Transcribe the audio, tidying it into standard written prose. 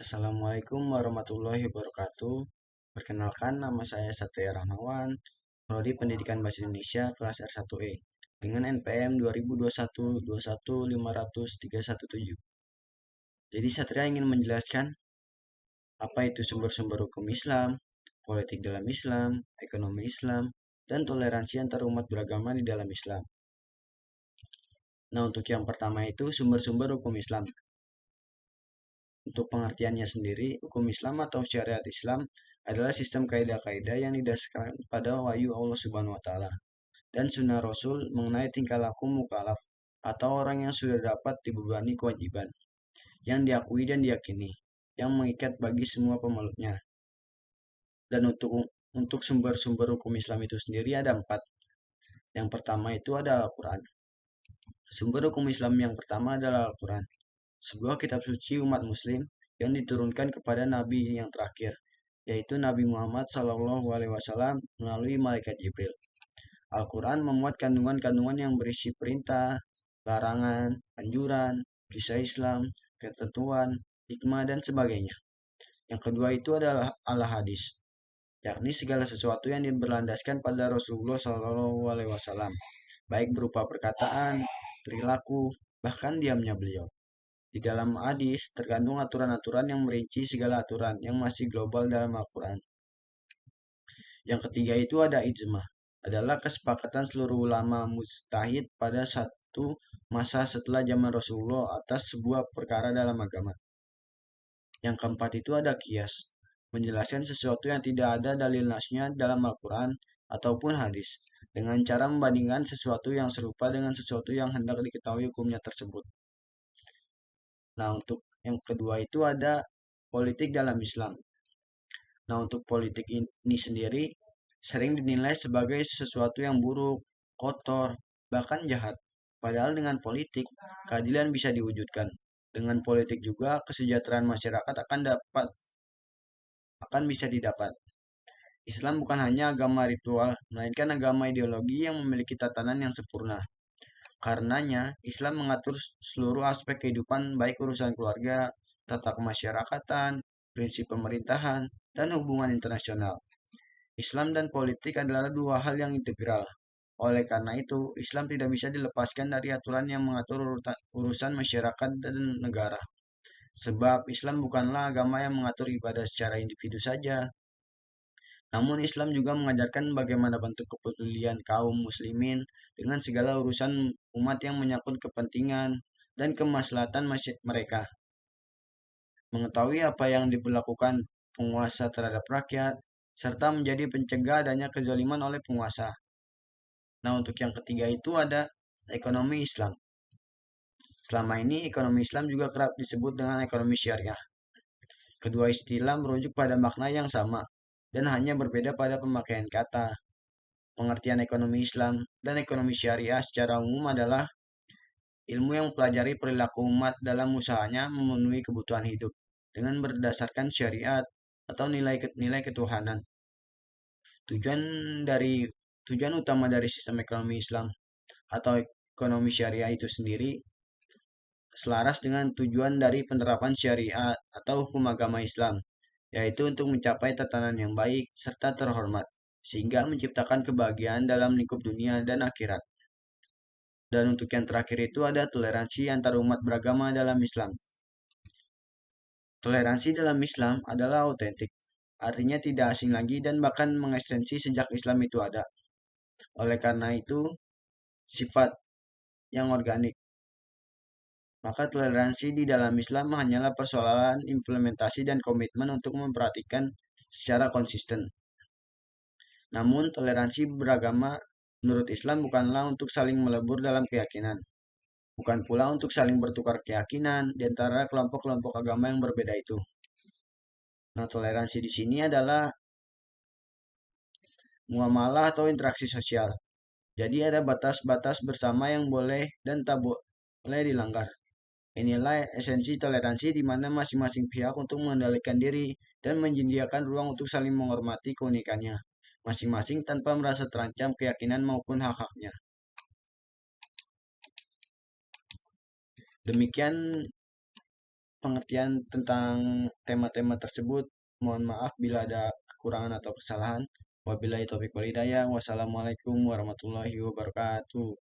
Assalamualaikum warahmatullahi wabarakatuh. Perkenalkan, nama saya Satria Rahmawan, Prodi Pendidikan Bahasa Indonesia kelas R1E dengan NPM 2021-21-500-317. Jadi Satria ingin menjelaskan apa itu sumber-sumber hukum Islam, politik dalam Islam, ekonomi Islam, dan toleransi antar umat beragama di dalam Islam. Nah, untuk yang pertama itu sumber-sumber hukum Islam. Untuk pengertiannya sendiri, hukum Islam atau syariat Islam adalah sistem kaidah-kaidah yang didasarkan pada wahyu Allah Subhanahu wa taala dan sunnah Rasul mengenai tingkah laku mukallaf atau orang yang sudah dapat dibebani kewajiban yang diakui dan diyakini yang mengikat bagi semua pemeluknya. Dan untuk sumber-sumber hukum Islam itu sendiri ada empat. Yang pertama itu adalah Al-Quran. Sumber hukum Islam yang pertama adalah Al-Quran, sebuah kitab suci umat muslim yang diturunkan kepada Nabi yang terakhir, yaitu Nabi Muhammad SAW melalui malaikat Jibril. Al-Quran memuat kandungan-kandungan yang berisi perintah, larangan, anjuran, kisah Islam, ketentuan, hikmah, dan sebagainya. Yang kedua itu adalah al-hadis, yakni segala sesuatu yang berlandaskan pada Rasulullah SAW, baik berupa perkataan, perilaku, bahkan diamnya beliau. Di dalam hadis terkandung aturan-aturan yang merinci segala aturan yang masih global dalam Al-Quran. Yang ketiga itu ada ijma, adalah kesepakatan seluruh ulama mujtahid pada satu masa setelah zaman Rasulullah atas sebuah perkara dalam agama. Yang keempat itu ada qiyas, menjelaskan sesuatu yang tidak ada dalil nasnya dalam Al-Quran ataupun hadis, dengan cara membandingkan sesuatu yang serupa dengan sesuatu yang hendak diketahui hukumnya tersebut. Nah, untuk yang kedua itu ada politik dalam Islam. Nah, untuk politik ini sendiri sering dinilai sebagai sesuatu yang buruk, kotor, bahkan jahat. Padahal dengan politik, keadilan bisa diwujudkan. Dengan politik juga kesejahteraan masyarakat akan bisa didapat. Islam bukan hanya agama ritual, melainkan agama ideologi yang memiliki tatanan yang sempurna. Karenanya, Islam mengatur seluruh aspek kehidupan baik urusan keluarga, tata kemasyarakatan, prinsip pemerintahan, dan hubungan internasional. Islam dan politik adalah dua hal yang integral. Oleh karena itu, Islam tidak bisa dilepaskan dari aturan yang mengatur urusan masyarakat dan negara. Sebab Islam bukanlah agama yang mengatur ibadah secara individu saja, namun Islam juga mengajarkan bagaimana bentuk kepedulian kaum muslimin dengan segala urusan umat yang menyangkut kepentingan dan kemaslahatan mereka. Mengetahui apa yang diberlakukan penguasa terhadap rakyat, serta menjadi pencegah adanya kezaliman oleh penguasa. Nah, untuk yang ketiga itu ada ekonomi Islam. Selama ini ekonomi Islam juga kerap disebut dengan ekonomi syariah. Kedua istilah merujuk pada makna yang sama dan hanya berbeda pada pemakaian kata. Pengertian ekonomi Islam dan ekonomi syariah secara umum adalah ilmu yang mempelajari perilaku umat dalam usahanya memenuhi kebutuhan hidup dengan berdasarkan syariat atau nilai ketuhanan. Tujuan dari Tujuan utama dari sistem ekonomi Islam atau ekonomi syariah itu sendiri selaras dengan tujuan dari penerapan syariat atau hukum agama Islam, yaitu untuk mencapai tatanan yang baik serta terhormat, sehingga menciptakan kebahagiaan dalam lingkup dunia dan akhirat. Dan untuk yang terakhir itu ada toleransi antar umat beragama dalam Islam. Toleransi dalam Islam adalah autentik, artinya tidak asing lagi dan bahkan mengekstensi sejak Islam itu ada. Oleh karena itu, sifat yang organik. Maka toleransi di dalam Islam hanyalah persoalan implementasi dan komitmen untuk memperhatikan secara konsisten. Namun, toleransi beragama menurut Islam bukanlah untuk saling melebur dalam keyakinan. Bukan pula untuk saling bertukar keyakinan di antara kelompok-kelompok agama yang berbeda itu. Nah, toleransi di sini adalah muamalah atau interaksi sosial. Jadi ada batas-batas bersama yang boleh dan tak boleh dilanggar. Inilah esensi toleransi di mana masing-masing pihak untuk mengendalikan diri dan menyediakan ruang untuk saling menghormati keunikannya masing-masing tanpa merasa terancam keyakinan maupun hak-haknya. Demikian pengertian tentang tema-tema tersebut. Mohon maaf bila ada kekurangan atau kesalahan. Wabillahi taufiq wal hidayah. Wassalamualaikum warahmatullahi wabarakatuh.